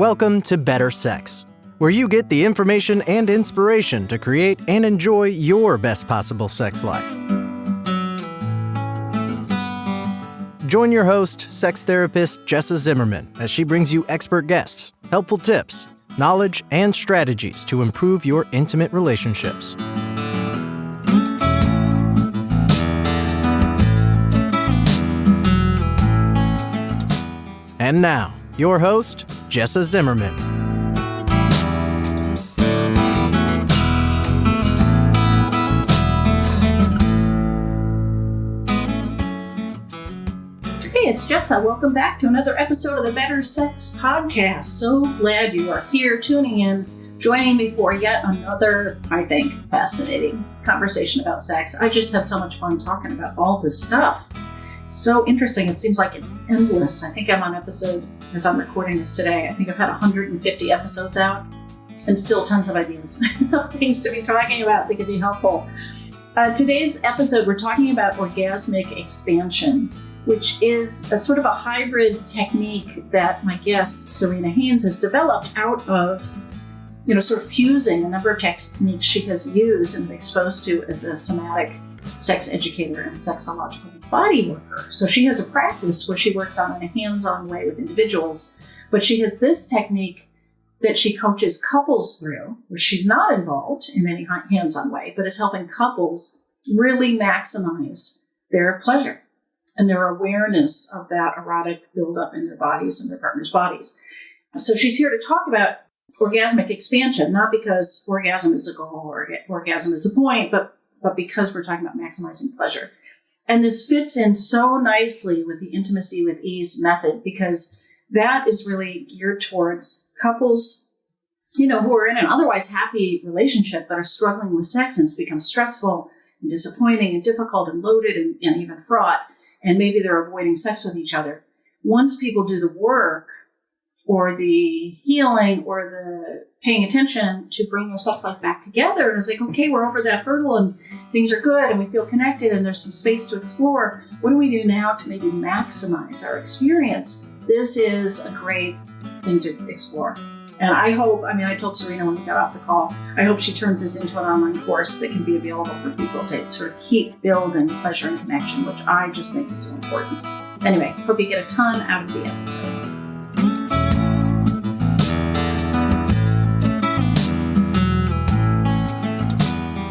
Welcome to Better Sex, where you get the information and inspiration to create and enjoy your best possible sex life. Join your host, sex therapist Jessa Zimmerman, as she brings you expert guests, helpful tips, knowledge, and strategies to improve your intimate relationships. And now, your host, Jessa Zimmerman. Hey, it's Jessa. Welcome back to another episode of the Better Sex Podcast. So glad you are here tuning in, joining me for yet another, I think, fascinating conversation about sex. I just have so much fun talking about all this stuff. It's so interesting. It seems like it's endless. I think I'm on episode, as I'm recording this today, I think I've had 150 episodes out and still tons of ideas of things to be talking about that could be helpful. Today's episode, we're talking about orgasmic expansion, which is a sort of a hybrid technique that my guest, Serena Haines, has developed out of, sort of fusing a number of techniques she has used and been exposed to as a somatic sex educator and sexological body worker. So she has a practice where she works on in a hands-on way with individuals, but she has this technique that she coaches couples through, where she's not involved in any hands-on way, but is helping couples really maximize their pleasure and their awareness of that erotic buildup in their bodies and their partner's bodies. So she's here to talk about orgasmic expansion, not because orgasm is a goal or orgasm is a point, but because we're talking about maximizing pleasure. And this fits in so nicely with the Intimacy with Ease method, because that is really geared towards couples, who are in an otherwise happy relationship but are struggling with sex, and it's become stressful and disappointing and difficult and loaded and even fraught. And maybe they're avoiding sex with each other. Once people do the work or the healing or the paying attention to bring their sex life back together, and it's like, okay, we're over that hurdle and things are good and we feel connected and there's some space to explore. What do we do now to maybe maximize our experience? This is a great thing to explore. And I told Serena when we got off the call, I hope she turns this into an online course that can be available for people to sort of keep building pleasure and connection, which I just think is so important. Anyway, hope you get a ton out of the episode.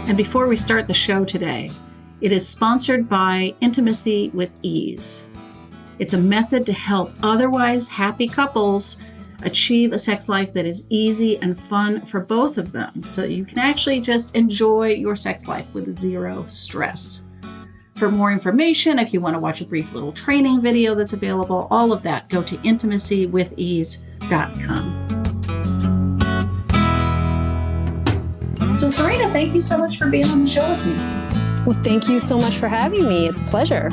And before we start the show today, it is sponsored by Intimacy with Ease. It's a method to help otherwise happy couples achieve a sex life that is easy and fun for both of them, so that you can actually just enjoy your sex life with zero stress. For more information, if you want to watch a brief little training video that's available, all of that, go to intimacywithease.com. So Serena, thank you so much for being on the show with me. Well, thank you so much for having me. It's a pleasure.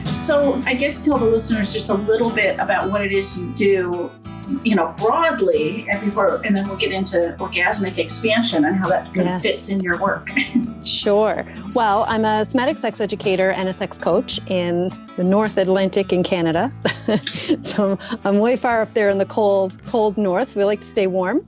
So I guess tell the listeners just a little bit about what it is you do, broadly, and then we'll get into orgasmic expansion and how that kind of fits in your work. Sure. Well, I'm a somatic sex educator and a sex coach in the North Atlantic in Canada. So I'm way far up there in the cold north. So we like to stay warm.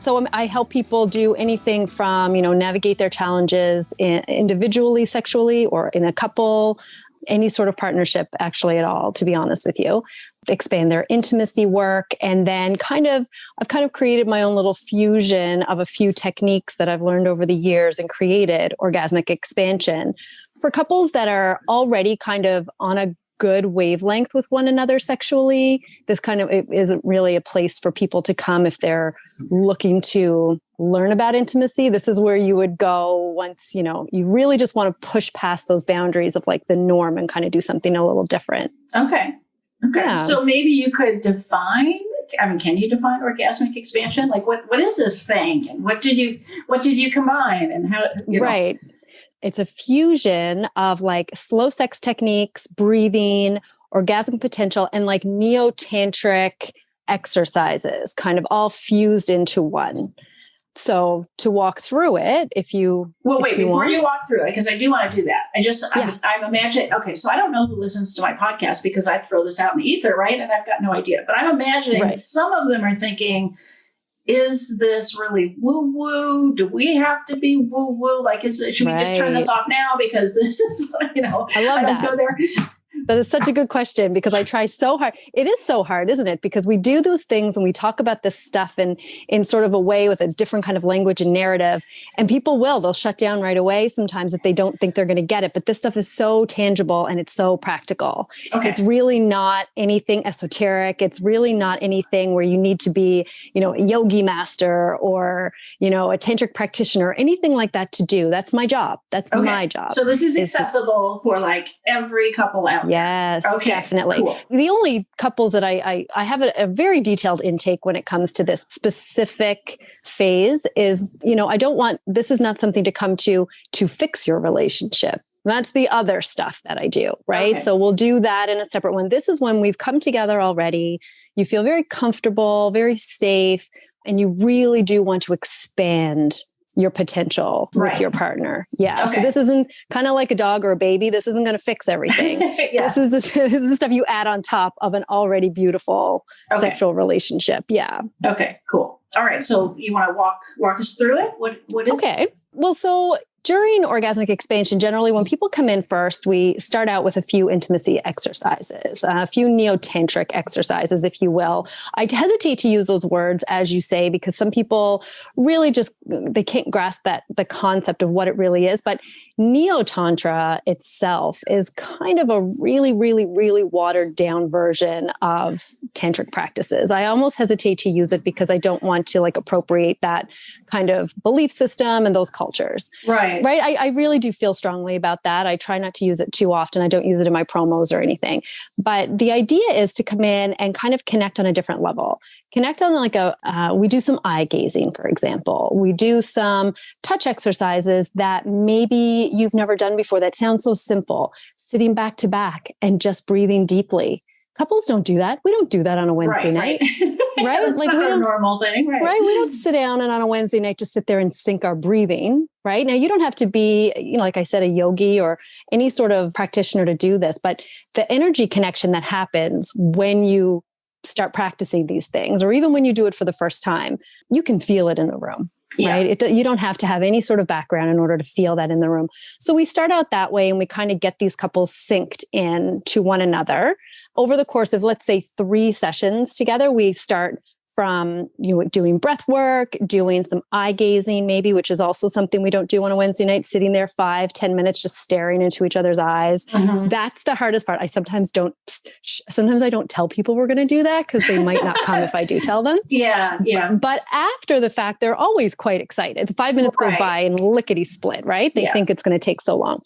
So I help people do anything from, navigate their challenges individually, sexually, or in a couple, any sort of partnership actually at all, to be honest with you. Expand their intimacy work. And then I've kind of created my own little fusion of a few techniques that I've learned over the years and created orgasmic expansion for couples that are already kind of on a good wavelength with one another sexually. This kind of isn't really a place for people to come if they're looking to learn about intimacy. This is where you would go once, you really just want to push past those boundaries of like the norm and kind of do something a little different. Okay. Yeah. So maybe you could define, can you define orgasmic expansion? Like what is this thing? And what did you combine and how, Right. It's a fusion of like slow sex techniques, breathing, orgasmic potential, and like neo-tantric exercises kind of all fused into one. So to walk through it, before you walk through it, because I do want to do that. I'm imagining, okay, so I don't know who listens to my podcast because I throw this out in the ether, right? And I've got no idea, but I'm imagining that some of them are thinking, is this really woo-woo? Do we have to be woo-woo? Like, should we just turn this off now? Because this is, I love that. I don't go there. But it's such a good question because I try so hard. It is so hard, isn't it? Because we do those things and we talk about this stuff in sort of a way with a different kind of language and narrative. And they'll shut down right away sometimes if they don't think they're going to get it. But this stuff is so tangible and it's so practical. Okay. It's really not anything esoteric. It's really not anything where you need to be, a yogi master or, a tantric practitioner, or anything like that to do. That's my job. That's my job. So this is accessible for like every couple out there. Yes, definitely. Cool. The only couples that I have a very detailed intake when it comes to this specific phase is, this is not something to come to fix your relationship. That's the other stuff that I do, right? Okay. So we'll do that in a separate one. This is when we've come together already. You feel very comfortable, very safe, and you really do want to expand your potential with your partner. Yeah. Okay. So this isn't kind of like a dog or a baby. This isn't going to fix everything. This is the stuff you add on top of an already beautiful sexual relationship. Yeah. Okay, cool. All right. So you want to walk us through it? What is it? Well, so during orgasmic expansion, generally when people come in first, we start out with a few intimacy exercises, a few neo-tantric exercises, if you will. I hesitate to use those words, as you say, because some people really they can't grasp the concept of what it really is. But neo-tantra itself is kind of a really, really, really watered down version of tantric practices. I almost hesitate to use it because I don't want to appropriate that kind of belief system and those cultures. Right. I really do feel strongly about that. I try not to use it too often. I don't use it in my promos or anything. But the idea is to come in and kind of connect on a different level. Connect on we do some eye gazing, for example. We do some touch exercises that maybe you've never done before that sounds so simple. Sitting back to back and just breathing deeply. Couples don't do that. We don't do that on a Wednesday night. Right? That's not a normal thing. Right. We don't sit down and on a Wednesday night just sit there and sync our breathing. Right. Now, you don't have to be, like I said, a yogi or any sort of practitioner to do this, but the energy connection that happens when you start practicing these things, or even when you do it for the first time, you can feel it in the room. Yeah. Right. You don't have to have any sort of background in order to feel that in the room. So we start out that way and we kind of get these couples synced in to one another over the course of, let's say, 3 sessions together. We start from doing breath work, doing some eye gazing, maybe, which is also something we don't do on a Wednesday night, sitting there 5-10 minutes, just staring into each other's eyes. Mm-hmm. That's the hardest part. Sometimes I don't tell people we're going to do that because they might not come if I do tell them. Yeah. But after the fact, they're always quite excited. 5 minutes goes by and lickety split, right? They think it's going to take so long.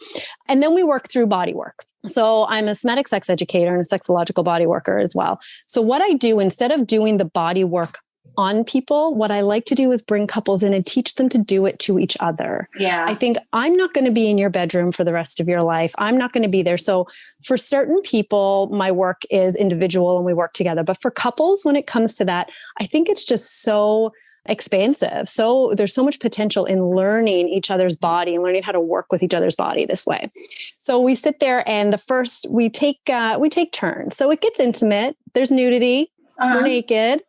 And then we work through body work. So I'm a somatic sex educator and a sexological body worker as well. So what I do, instead of doing the body work on people, what I like to do is bring couples in and teach them to do it to each other. Yeah. I think I'm not going to be in your bedroom for the rest of your life. I'm not going to be there. So for certain people, my work is individual and we work together. But for couples, when it comes to that, I think it's just so expansive. So there's so much potential in learning each other's body and learning how to work with each other's body this way. So we sit there and we take turns. So it gets intimate. There's nudity. We're naked.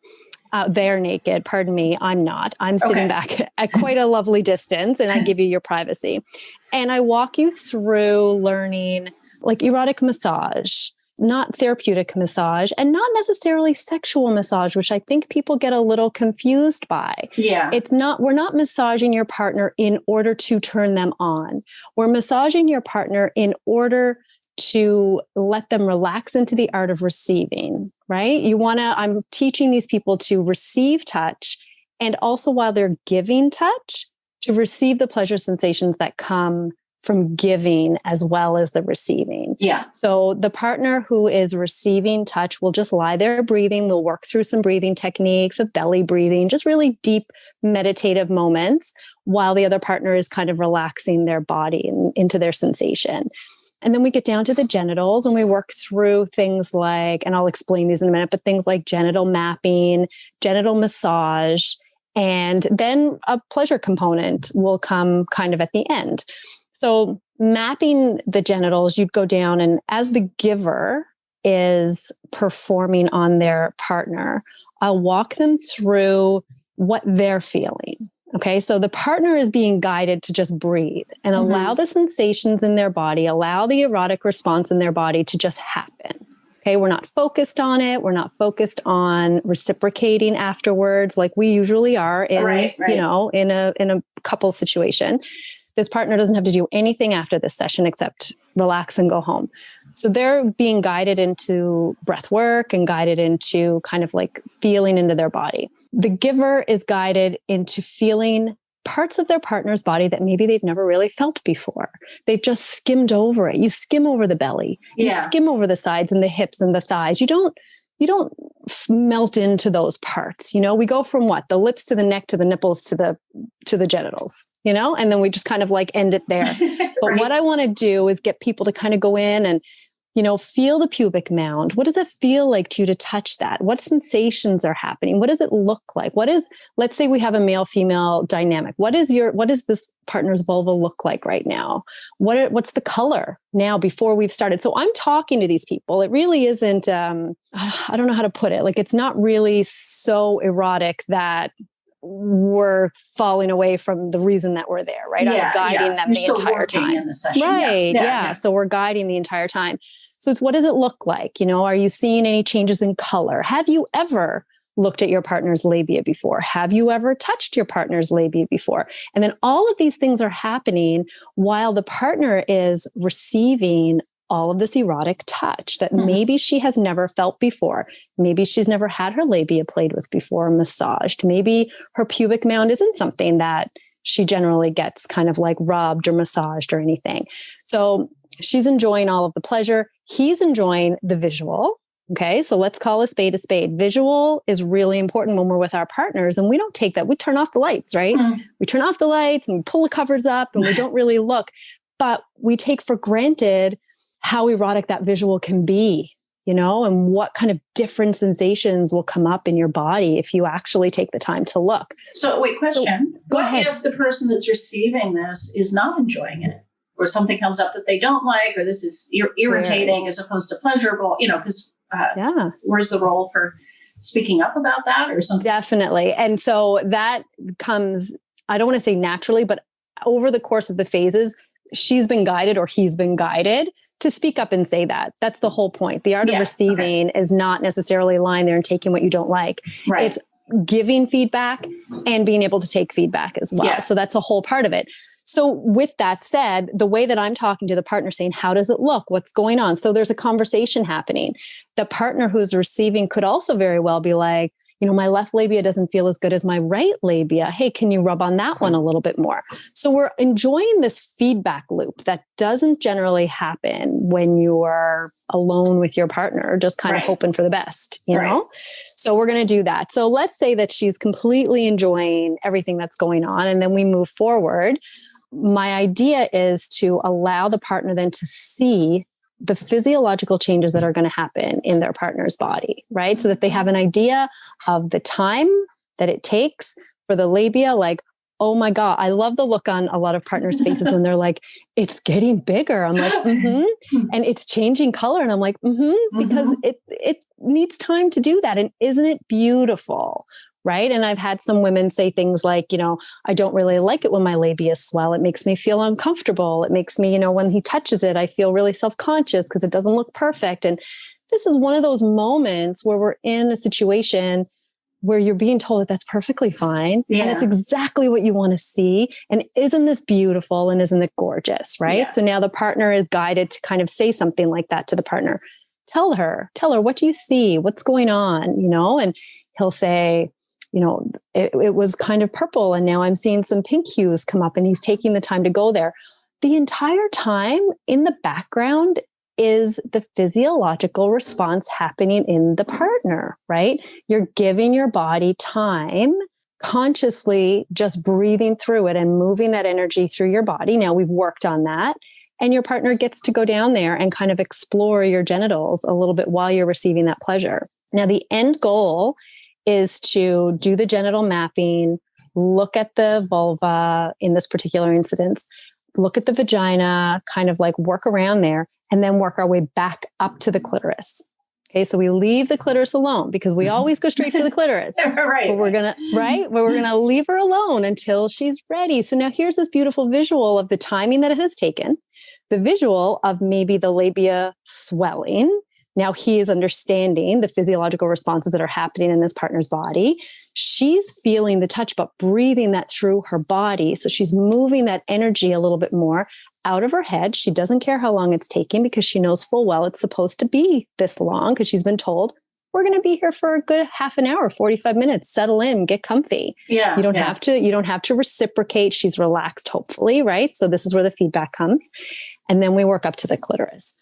They're naked. Pardon me. I'm not. I'm sitting back at quite a lovely distance and I give you your privacy. And I walk you through learning like erotic massage, not therapeutic massage, and not necessarily sexual massage, which I think people get a little confused by. Yeah. We're not massaging your partner in order to turn them on. We're massaging your partner in order to let them relax into the art of receiving, right? I'm teaching these people to receive touch, and also while they're giving touch, to receive the pleasure sensations that come from giving as well as the receiving. Yeah. So the partner who is receiving touch will just lie there breathing. We'll work through some breathing techniques of belly breathing, just really deep meditative moments while the other partner is kind of relaxing their body into their sensation. And then we get down to the genitals and we work through things like, and I'll explain these in a minute, but things like genital mapping, genital massage. And then a pleasure component will come kind of at the end. So mapping the genitals, you'd go down, and as the giver is performing on their partner, I'll walk them through what they're feeling. Okay. So the partner is being guided to just breathe and allow the sensations in their body, allow the erotic response in their body to just happen. Okay. We're not focused on it. We're not focused on reciprocating afterwards, like we usually are in, you know, in a couple situation. This partner doesn't have to do anything after this session except relax and go home. So they're being guided into breath work and guided into kind of like feeling into their body. The giver is guided into feeling parts of their partner's body that maybe they've never really felt before. They've just skimmed over it. You skim over the belly, you skim over the sides and the hips and the thighs. You don't melt into those parts. You know, we go from what? The lips to the neck, to the nipples, to the genitals, you know, and then we just kind of like end it there. But what I want to do is get people to kind of go in and, you know, feel the pubic mound. What does it feel like to you to touch that? What sensations are happening? What does it look like? Let's say we have a male-female dynamic. What does this partner's vulva look like right now? What's the color now before we've started? So I'm talking to these people. It really isn't, I don't know how to put it. Like, it's not really so erotic that we're falling away from the reason that we're there, right? I'm guiding them the entire time. In the session. Right. Yeah. So we're guiding the entire time. So it's, what does it look like? You know, are you seeing any changes in color? Have you ever looked at your partner's labia before? Have you ever touched your partner's labia before? And then all of these things are happening while the partner is receiving all of this erotic touch that maybe she has never felt before. Maybe she's never had her labia played with before, massaged. Maybe her pubic mound isn't something that she generally gets kind of like rubbed or massaged or anything. So she's enjoying all of the pleasure. He's enjoying the visual. Okay. So let's call a spade a spade. Visual is really important when we're with our partners, and we don't take that. We turn off the lights, right? We turn off the lights and we pull the covers up and we don't really look, but we take for granted how erotic that visual can be, you know, and what kind of different sensations will come up in your body if you actually take the time to look. So wait, question. Go what ahead. If the person that's receiving this is not enjoying it, or something comes up that they don't like, or this is irritating as opposed to pleasurable, you know, because where's the role for speaking up about that or something? Definitely. And so that comes, I don't want to say naturally, but over the course of the phases, she's been guided or he's been guided to speak up and say that. That's the whole point. The art of receiving is not necessarily lying there and taking what you don't like. Right. It's giving feedback and being able to take feedback as well. Yeah. So that's a whole part of it. So with that said, the way that I'm talking to the partner saying, how does it look? What's going on? So there's a conversation happening. The partner who's receiving could also very well be like, you know, my left labia doesn't feel as good as my right labia. Hey, can you rub on that one a little bit more? So we're enjoying this feedback loop that doesn't generally happen when you are alone with your partner, just kind of hoping for the best, you know? So we're going to do that. So let's say that she's completely enjoying everything that's going on, and then we move forward. My idea is to allow the partner then to see the physiological changes that are going to happen in their partner's body, right? So that they have an idea of the time that it takes for the labia. Like, oh my God, I love the look on a lot of partners' faces when they're like, it's getting bigger. I'm like, and it's changing color. And I'm like, because it needs time to do that. And isn't it beautiful? Right. And I've had some women say things like, you know, I don't really like it when my labia swell. It makes me feel uncomfortable. It makes me, you know, when he touches it, I feel really self-conscious because it doesn't look perfect. And this is one of those moments where we're in a situation where you're being told that that's perfectly fine. And it's exactly what you want to see. And isn't this beautiful? And isn't it gorgeous? Right. Yeah. So now the partner is guided to kind of say something like that to the partner. Tell her, what do you see? What's going on? You know, and he'll say, you know, it was kind of purple and now I'm seeing some pink hues come up, and he's taking the time to go there. The entire time in the background is the physiological response happening in the partner, right? You're giving your body time, consciously just breathing through it and moving that energy through your body. Now we've worked on that, and your partner gets to go down there and kind of explore your genitals a little bit while you're receiving that pleasure. Now the end goal is to do the genital mapping, look at the vulva in this particular incidence, look at the vagina, kind of like work around there, and then work our way back up to the clitoris. Okay, so we leave the clitoris alone because we always go straight for the clitoris. Right. But we're gonna leave her alone until she's ready. So now here's this beautiful visual of the timing that it has taken, the visual of maybe the labia swelling. Now he is understanding the physiological responses that are happening in this partner's body. She's feeling the touch, but breathing that through her body. So she's moving that energy a little bit more out of her head. She doesn't care how long it's taking because she knows full well it's supposed to be this long because she's been told, we're going to be here for a good half an hour, 45 minutes, settle in, get comfy. Yeah. You don't have to reciprocate. She's relaxed, hopefully, right? So this is where the feedback comes. And then we work up to the clitoris.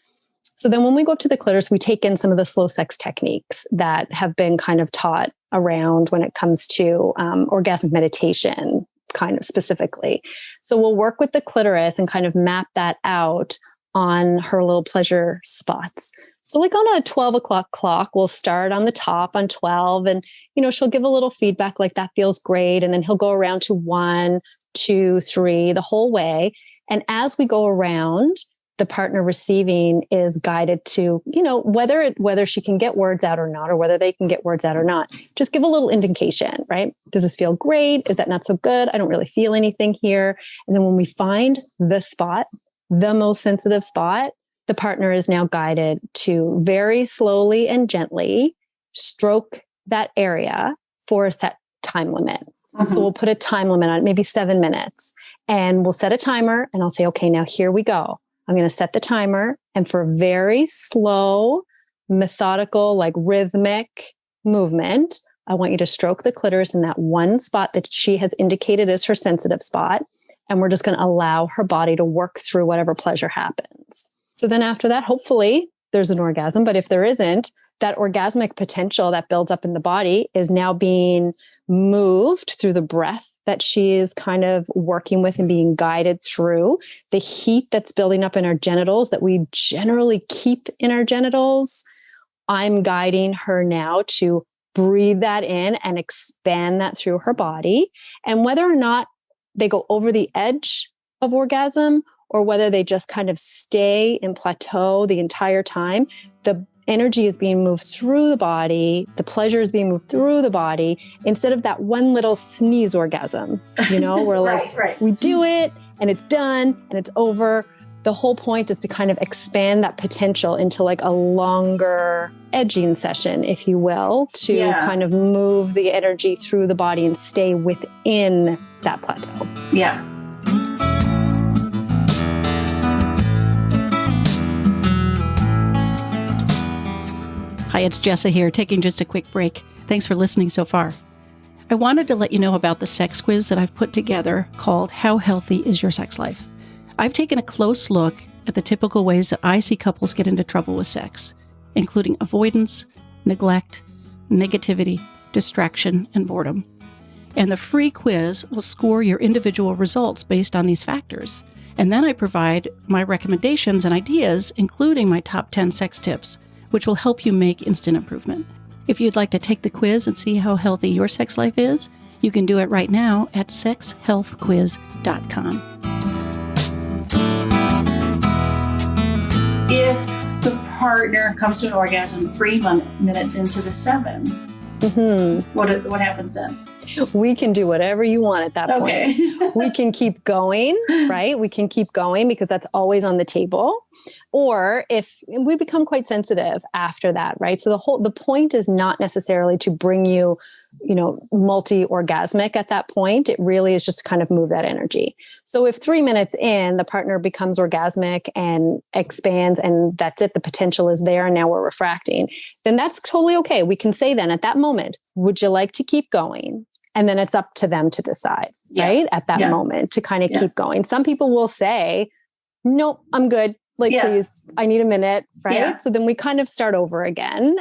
So then when we go up to the clitoris, we take in some of the slow sex techniques that have been kind of taught around when it comes to orgasmic meditation, kind of specifically. So we'll work with the clitoris and kind of map that out on her little pleasure spots. So like on a 12 o'clock clock, we'll start on the top on 12 and, she'll give a little feedback like that feels great. And then he'll go around to 1, 2, 3, the whole way. And as we go around, the partner receiving is guided to, whether she can get words out or not, or whether they can get words out or not. Just give a little indication, right? Does this feel great? Is that not so good? I don't really feel anything here. And then when we find the spot, the most sensitive spot, the partner is now guided to very slowly and gently stroke that area for a set time limit. Mm-hmm. So we'll put a time limit on it, maybe 7 minutes, and we'll set a timer and I'll say, okay, now here we go. I'm going to set the timer, and for a very slow, methodical, like rhythmic movement, I want you to stroke the clitoris in that one spot that she has indicated as her sensitive spot. And we're just going to allow her body to work through whatever pleasure happens. So then after that, hopefully there's an orgasm. But if there isn't, that orgasmic potential that builds up in the body is now being moved through the breath that she is kind of working with and being guided through. The heat that's building up in our genitals that we generally keep in our genitals, I'm guiding her now to breathe that in and expand that through her body. And whether or not they go over the edge of orgasm or whether they just kind of stay in plateau the entire time, the energy is being moved through the body. The pleasure is being moved through the body instead of that one little sneeze orgasm, where like we do it and it's done and it's over. The whole point is to kind of expand that potential into like a longer edging session, if you will, to kind of move the energy through the body and stay within that plateau. Yeah. Hi, it's Jessa here, taking just a quick break. Thanks for listening so far. I wanted to let you know about the sex quiz that I've put together called How Healthy Is Your Sex Life? I've taken a close look at the typical ways that I see couples get into trouble with sex, including avoidance, neglect, negativity, distraction, and boredom. And the free quiz will score your individual results based on these factors. And then I provide my recommendations and ideas, including my top 10 sex tips, which will help you make instant improvement. If you'd like to take the quiz and see how healthy your sex life is, you can do it right now at sexhealthquiz.com. If the partner comes to an orgasm 3 minutes into the 7, what happens then? We can do whatever you want at that point. Okay. We can keep going, right? We can keep going because that's always on the table. Or if we become quite sensitive after that, right? So the point is not necessarily to bring you, multi-orgasmic at that point. It really is just to kind of move that energy. So if 3 minutes in, the partner becomes orgasmic and expands and that's it, the potential is there and now we're refracting, then that's totally okay. We can say then at that moment, would you like to keep going? And then it's up to them to decide, right? At that moment to kind of keep going. Some people will say, nope, I'm good. Please, I need a minute, right? Yeah. So then we kind of start over again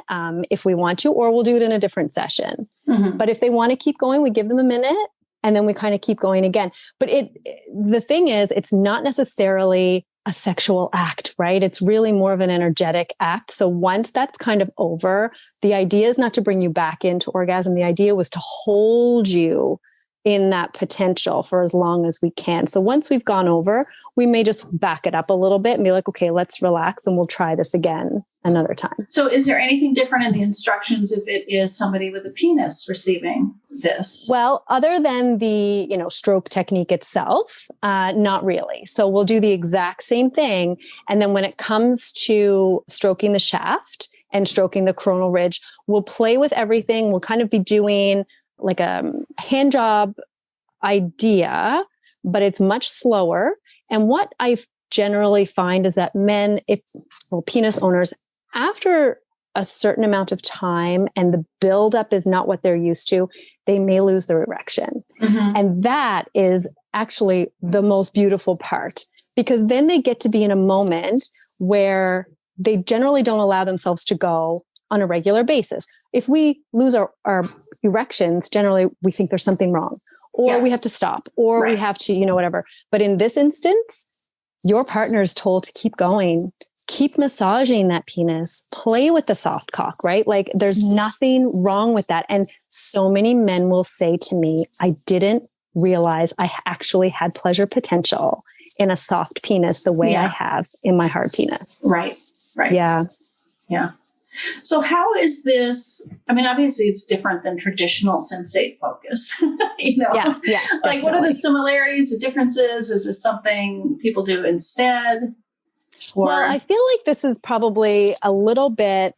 if we want to, or we'll do it in a different session. Mm-hmm. But if they want to keep going, we give them a minute and then we kind of keep going again. But the thing is, it's not necessarily a a sexual act, right? It's really more of an energetic act. So once that's kind of over, the idea is not to bring you back into orgasm. The idea was to hold you in that potential for as long as we can. So once we've gone over, we may just back it up a little bit and be like, okay, let's relax and we'll try this again another time. So is there anything different in the instructions if it is somebody with a penis receiving this? Well, other than the, stroke technique itself, not really. So we'll do the exact same thing. And then when it comes to stroking the shaft and stroking the coronal ridge, we'll play with everything. We'll kind of be doing like a hand job idea, but it's much slower. And what I generally find is that penis owners, after a certain amount of time and the buildup is not what they're used to, they may lose their erection. Mm-hmm. And that is actually the most beautiful part, because then they get to be in a moment where they generally don't allow themselves to go on a regular basis. If we lose our erections, generally we think there's something wrong, or we have to stop, or we have to, whatever. But in this instance, your partner is told to keep going, keep massaging that penis, play with the soft cock, right? Like there's nothing wrong with that. And so many men will say to me, I didn't realize I actually had pleasure potential in a soft penis the way I have in my hard penis. Right. Yeah. So how is this? I mean, obviously it's different than traditional sensate focus, Yes, like what are the similarities, the differences? Is this something people do instead? Well, I feel like this is probably a little bit,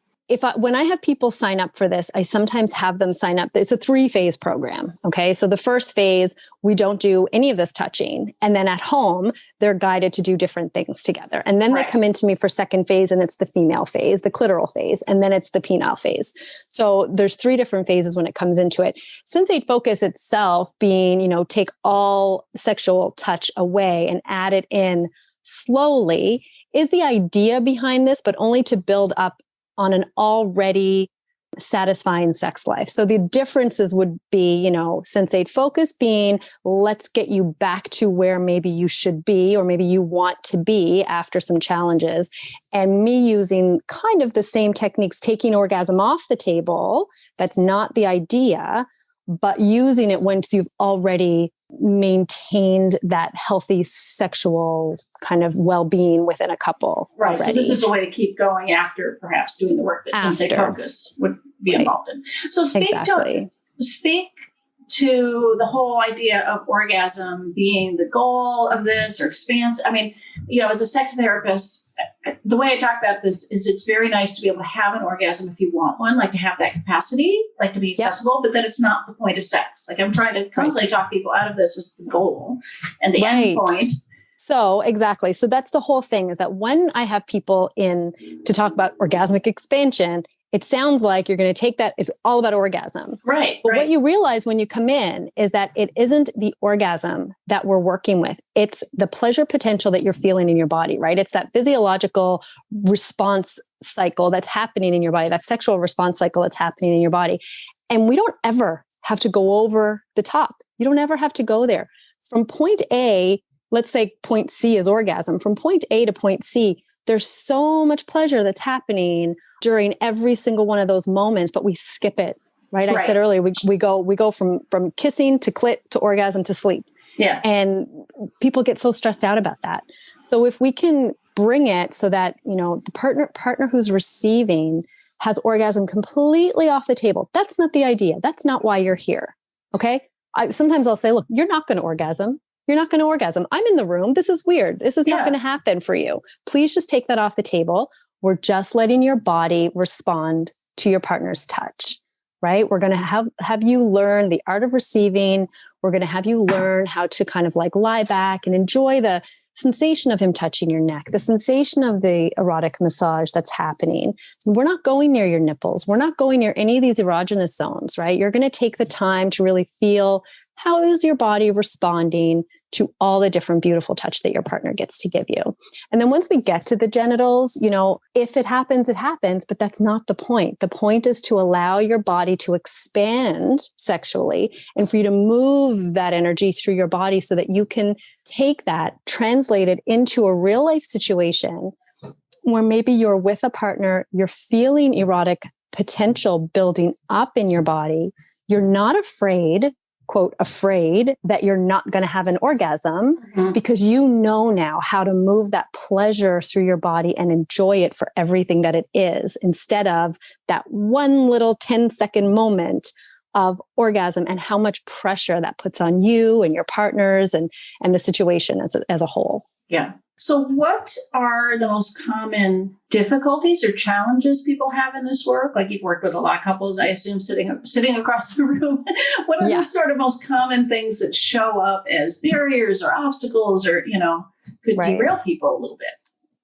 when I have people sign up for this, I sometimes have them sign up. It's a 3-phase program. Okay. So the first phase, we don't do any of this touching. And then at home, they're guided to do different things together. And then they come into me for second phase, and it's the female phase, the clitoral phase, and then it's the penile phase. So there's 3 different phases when it comes into it. Sensate focus itself being, take all sexual touch away and add it in slowly is the idea behind this, but only to build up on an already satisfying sex life. So the differences would be, sensate focus being, let's get you back to where maybe you should be, or maybe you want to be after some challenges. And me using kind of the same techniques, taking orgasm off the table. That's not the idea, but using it once you've already maintained that healthy sexual kind of well-being within a couple. Right. Already. So this is a way to keep going after perhaps doing the work that sensate focus would be involved in. So speak to the whole idea of orgasm being the goal of this, or expanse. I mean, as a sex therapist, the way I talk about this is it's very nice to be able to have an orgasm if you want one, like to have that capacity, like to be accessible, but then it's not the point of sex. Like I'm trying to constantly talk people out of this as the goal and the end point. So exactly. So that's the whole thing, is that when I have people in to talk about orgasmic expansion, it sounds like you're going to take that. It's all about orgasm. Right. But what you realize when you come in is that it isn't the orgasm that we're working with. It's the pleasure potential that you're feeling in your body, right? It's that physiological response cycle that's happening in your body, that sexual response cycle that's happening in your body. And we don't ever have to go over the top. You don't ever have to go there. From point A, let's say point C is orgasm. From point A to point C, there's so much pleasure that's happening during every single one of those moments, but we skip it, right? I said earlier, we go from kissing to clit to orgasm to sleep. Yeah. And people get so stressed out about that. So if we can bring it so that, the partner who's receiving has orgasm completely off the table. That's not the idea. That's not why you're here. Okay. Sometimes I'll say, look, you're not going to orgasm. You're not going to orgasm. I'm in the room. This is weird. This is not going to happen for you. Please just take that off the table. We're just letting your body respond to your partner's touch, right? We're going to have you learn the art of receiving. We're going to have you learn how to kind of like lie back and enjoy the sensation of him touching your neck, the sensation of the erotic massage that's happening. We're not going near your nipples. We're not going near any of these erogenous zones, right? You're going to take the time to really feel how is your body responding to all the different beautiful touch that your partner gets to give you? And then once we get to the genitals, if it happens, it happens, but that's not the point. The point is to allow your body to expand sexually and for you to move that energy through your body so that you can take that, translate it into a real life situation where maybe you're with a partner, you're feeling erotic potential building up in your body. You're not afraid, quote, afraid that you're not going to have an orgasm because you know now how to move that pleasure through your body and enjoy it for everything that it is, instead of that one little 10-second moment of orgasm and how much pressure that puts on you and your partners and the situation as a whole. Yeah. So what are the most common difficulties or challenges people have in this work? Like, you've worked with a lot of couples, I assume, sitting across the room. What are the sort of most common things that show up as barriers or obstacles or, could derail people a little bit?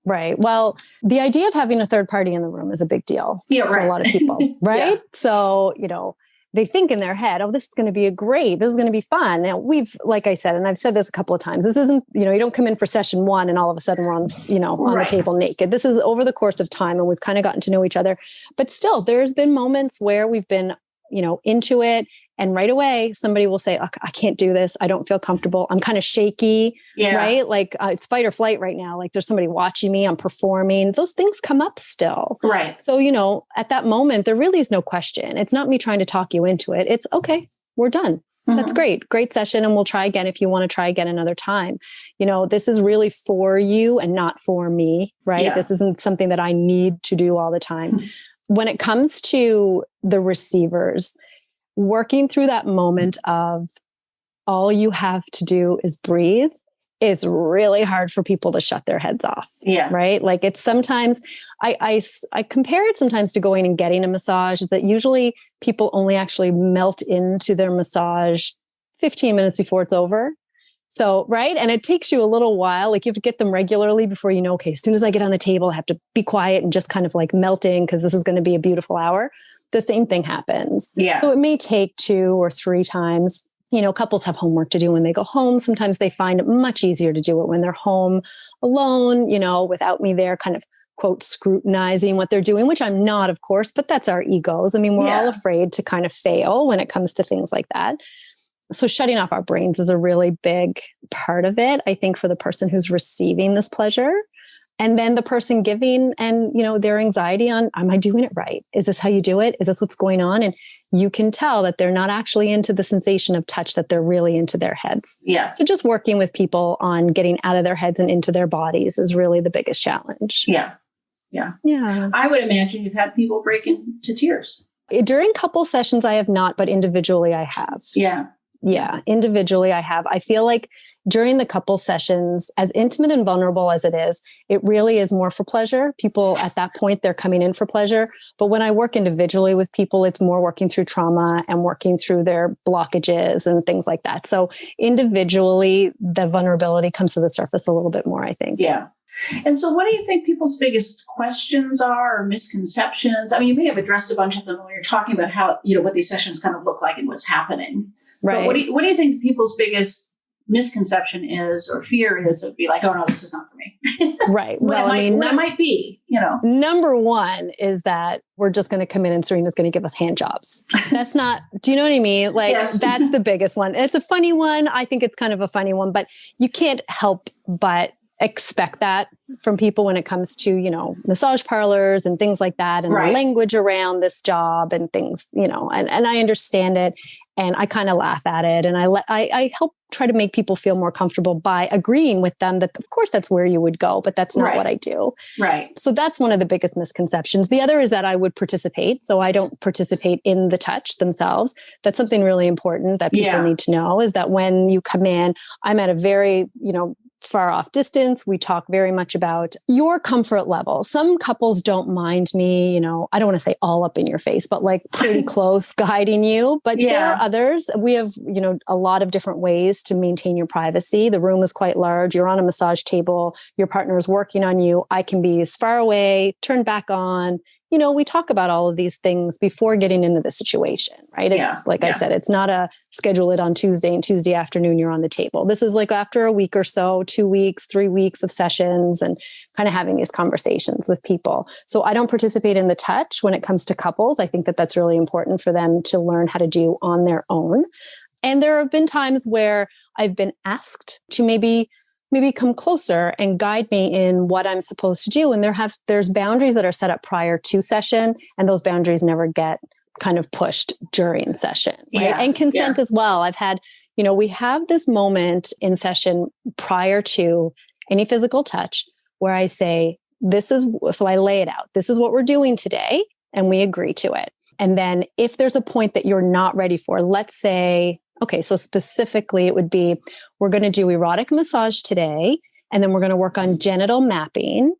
Right. Well, the idea of having a third party in the room is a big deal for a lot of people, right? Yeah. So, they think in their head, oh, this is going to be this is going to be fun. Now like I said, and I've said this a couple of times, this isn't, you don't come in for session one and all of a sudden we're on, on the table naked. This is over the course of time and we've kind of gotten to know each other, but still there's been moments where we've been, into it. And right away, somebody will say, I can't do this. I don't feel comfortable. I'm kind of shaky, right? Like it's fight or flight right now. Like there's somebody watching me. I'm performing. Those things come up still. Right. So, at that moment, there really is no question. It's not me trying to talk you into it. It's okay. We're done. That's great. Great session. And we'll try again if you want to try again another time. This is really for you and not for me, right? Yeah. This isn't something that I need to do all the time. When it comes to the receivers, working through that moment of all you have to do is breathe, it's really hard for people to shut their heads off. Yeah. Right. Like it's sometimes, I compare it sometimes to going and getting a massage, is that usually people only actually melt into their massage 15 minutes before it's over. So, right. And it takes you a little while, like you have to get them regularly before okay, as soon as I get on the table, I have to be quiet and just kind of like melting because this is going to be a beautiful hour. The same thing happens. Yeah. So it may take 2 or 3 times. Couples have homework to do when they go home. Sometimes they find it much easier to do it when they're home alone, without me there kind of, quote, scrutinizing what they're doing, which I'm not, of course, but that's our egos. I mean, we're all afraid to kind of fail when it comes to things like that. So shutting off our brains is a really big part of it, I think, for the person who's receiving this pleasure. And then the person giving and, their anxiety on, am I doing it right? Is this how you do it? Is this what's going on? And you can tell that they're not actually into the sensation of touch, that they're really into their heads. Yeah. So just working with people on getting out of their heads and into their bodies is really the biggest challenge. Yeah. Yeah. Yeah. I would imagine you've had people break into tears. During couple sessions, I have not, but individually I have. Yeah. Yeah. Individually I have. I feel like during the couple sessions, as intimate and vulnerable as it really is more for pleasure. People at that point, they're coming in for pleasure. But when I work individually with people, it's more working through trauma and working through their blockages and things like that. So individually, the vulnerability comes to the surface a little bit more, I think. Yeah. And so what do you think people's biggest questions are or misconceptions? I mean, you may have addressed a bunch of them when you're talking about how, what these sessions kind of look like and what's happening. Right. But what do you think people's biggest misconception is or fear is of be like, oh no, this is not for me. Right. Well, it might be, Number one is that we're just going to come in and Serena's going to give us hand jobs. That's not, do you know what I mean? Like That's the biggest one. It's a funny one. I think it's kind of a funny one, but you can't help but expect that from people when it comes to, massage parlors and things like that and the language around this job and things, and I understand it and I kind of laugh at it. And I help try to make people feel more comfortable by agreeing with them that of course that's where you would go, but that's not what I do. Right. So that's one of the biggest misconceptions. The other is that I would participate. So I don't participate in the touch themselves. That's something really important that people need to know, is that when you come in, I'm at a very, far off distance. We talk very much about your comfort level. Some couples don't mind me, I don't want to say all up in your face, but like pretty close guiding you. But there are others. We have, a lot of different ways to maintain your privacy. The room is quite large. You're on a massage table. Your partner is working on you. I can be as far away, turn back on, we talk about all of these things before getting into the situation, right? It's I said, it's not a schedule it on Tuesday and Tuesday afternoon, you're on the table. This is like after a week or so, 2 weeks, 3 weeks of sessions and kind of having these conversations with people. So I don't participate in the touch when it comes to couples. I think that that's really important for them to learn how to do on their own. And there have been times where I've been asked to maybe come closer and guide me in what I'm supposed to do. And there's boundaries that are set up prior to session, and those boundaries never get kind of pushed during session, right? Yeah, and consent as well. I've had, we have this moment in session prior to any physical touch where I say, so I lay it out. This is what we're doing today, and we agree to it. And then if there's a point that you're not ready for, let's say, okay, so specifically it would be, we're going to do erotic massage today, and then we're going to work on genital mapping.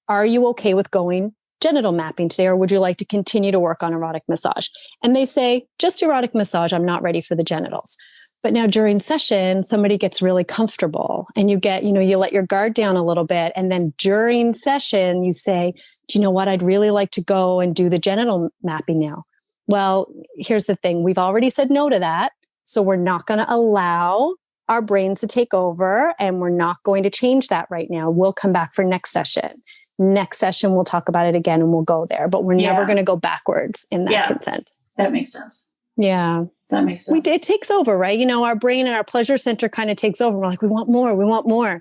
Are you okay with going genital mapping today, or would you like to continue to work on erotic massage? And they say, just erotic massage, I'm not ready for the genitals. But now during session, somebody gets really comfortable and you get, you let your guard down a little bit. And then during session, you say, do you know what? I'd really like to go and do the genital mapping now. Well, here's the thing. We've already said no to that. So we're not going to allow our brains to take over, and we're not going to change that right now. We'll come back for next session. Next session, we'll talk about it again and we'll go there, but we're never going to go backwards in that consent. That makes sense. Yeah. That makes sense. It takes over, right? Our brain and our pleasure center kind of takes over. We're like, we want more.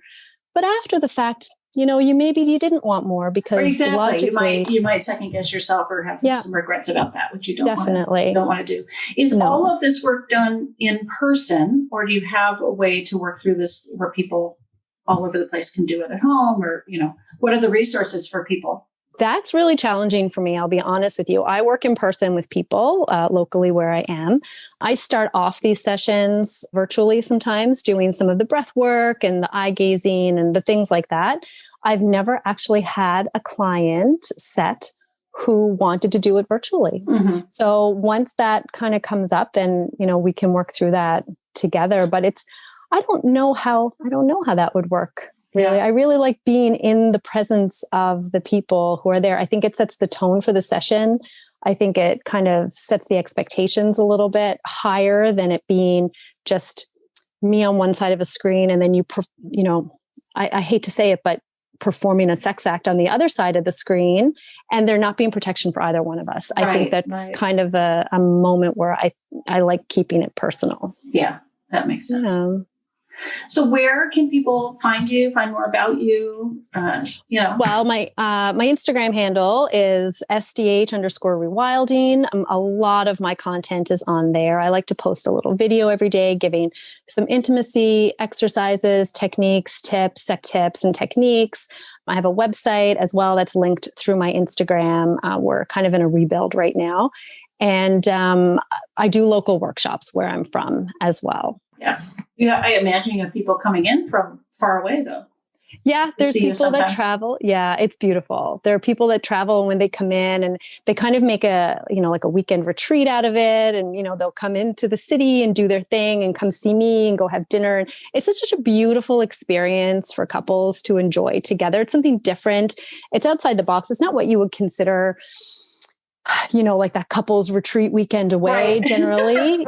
But after the fact, you didn't want more because logically you might second guess yourself or have some regrets about that, which you don't want to do. Is all of this work done in person, or do you have a way to work through this where people all over the place can do it at home, or, what are the resources for people? That's really challenging for me. I'll be honest with you. I work in person with people locally where I am. I start off these sessions virtually sometimes, doing some of the breath work and the eye gazing and the things like that. I've never actually had a client set who wanted to do it virtually. Mm-hmm. So once that kind of comes up, then, we can work through that together. But I don't know how that would work. Really. I really like being in the presence of the people who are there. I think it sets the tone for the session. I think it kind of sets the expectations a little bit higher than it being just me on one side of a screen. And then I hate to say it, but performing a sex act on the other side of the screen, and there not being protection for either one of us. I think that's kind of a moment where I like keeping it personal. Yeah, that makes sense. Yeah. So where can people find you, find more about you? Well, my Instagram handle is SDH_rewilding. A lot of my content is on there. I like to post a little video every day, giving some intimacy exercises, techniques, tips, and techniques. I have a website as well that's linked through my Instagram. We're kind of in a rebuild right now. And I do local workshops where I'm from as well. Yeah. I imagine you have people coming in from far away, though. Yeah, there's people that travel. Yeah, it's beautiful. There are people that travel when they come in, and they kind of make a weekend retreat out of it. And, they'll come into the city and do their thing and come see me and go have dinner. And it's such a beautiful experience for couples to enjoy together. It's something different. It's outside the box. It's not what you would consider, like that couples retreat weekend away generally,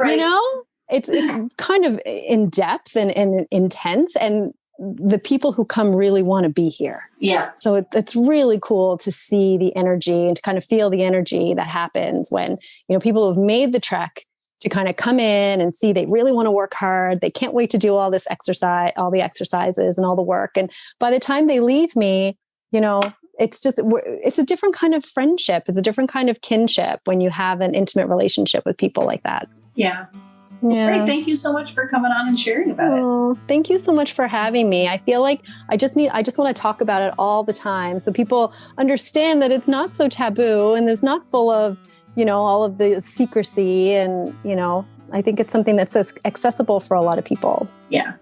It's kind of in depth and intense, and the people who come really want to be here. Yeah. So it's really cool to see the energy and to kind of feel the energy that happens when, people who have made the trek to kind of come in and see they really want to work hard. They can't wait to do all the exercises and all the work. And by the time they leave me, it's a different kind of friendship. It's a different kind of kinship when you have an intimate relationship with people like that. Yeah. Yeah. Great. Thank you so much for coming on and sharing about it. Thank you so much for having me. I feel like I just want to talk about it all the time so people understand that it's not so taboo and it's not full of, all of the secrecy. And, I think it's something that's accessible for a lot of people. Yeah.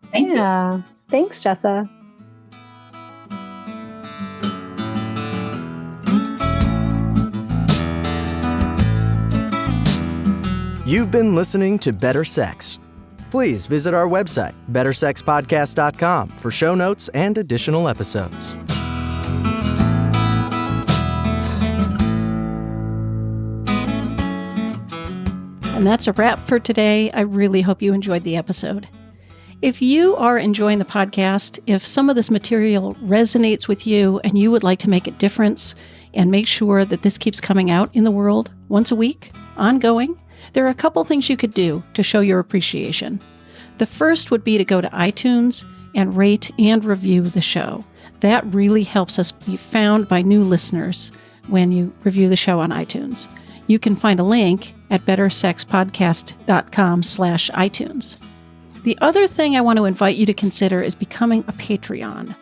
Thank you. Thanks, Jessa. You've been listening to Better Sex. Please visit our website, bettersexpodcast.com, for show notes and additional episodes. And that's a wrap for today. I really hope you enjoyed the episode. If you are enjoying the podcast, if some of this material resonates with you and you would like to make a difference and make sure that this keeps coming out in the world once a week, ongoing, there are a couple things you could do to show your appreciation. The first would be to go to iTunes and rate and review the show. That really helps us be found by new listeners when you review the show on iTunes. You can find a link at bettersexpodcast.com/iTunes. The other thing I want to invite you to consider is becoming a Patreon.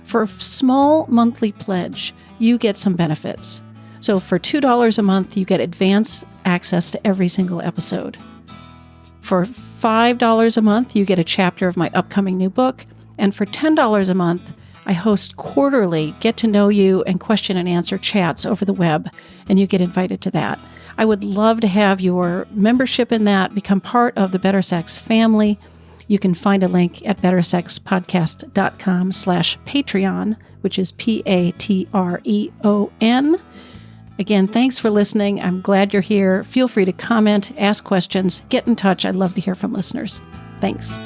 For a small monthly pledge, you get some benefits. So for $2 a month, you get advance access to every single episode. For $5 a month, you get a chapter of my upcoming new book. And for $10 a month, I host quarterly get-to-know-you and question-and-answer chats over the web, and you get invited to that. I would love to have your membership in that, become part of the Better Sex family. You can find a link at bettersexpodcast.com/Patreon, which is Patreon. Again, thanks for listening. I'm glad you're here. Feel free to comment, ask questions, get in touch. I'd love to hear from listeners. Thanks.